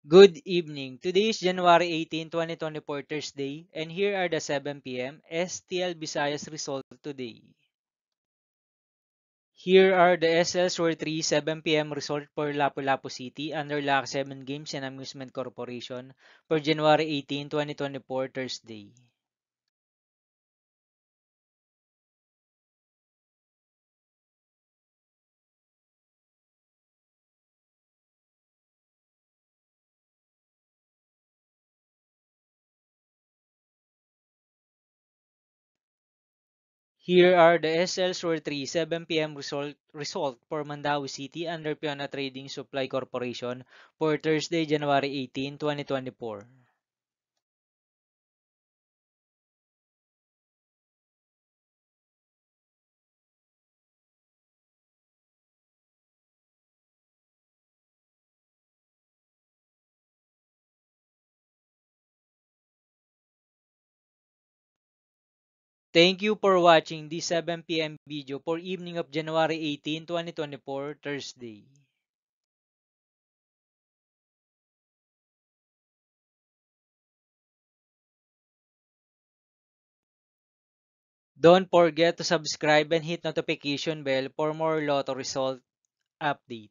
Good evening. Today is January 18, 2024, Thursday, and here are the 7 p.m. STL Visayas result today. Here are the SL's for 3 7 p.m. result for Lapu-Lapu City under LAC 7 Games and Amusement Corporation for January 18, 2024, Thursday. Here are the SL's for 3 7 p.m. result for Mandaue City under Piona Trading Supply Corporation for Thursday, January 18, 2024. Thank you for watching this 7 p.m. video for evening of January 18, 2024, Thursday. Don't forget to subscribe and hit notification bell for more lotto result update.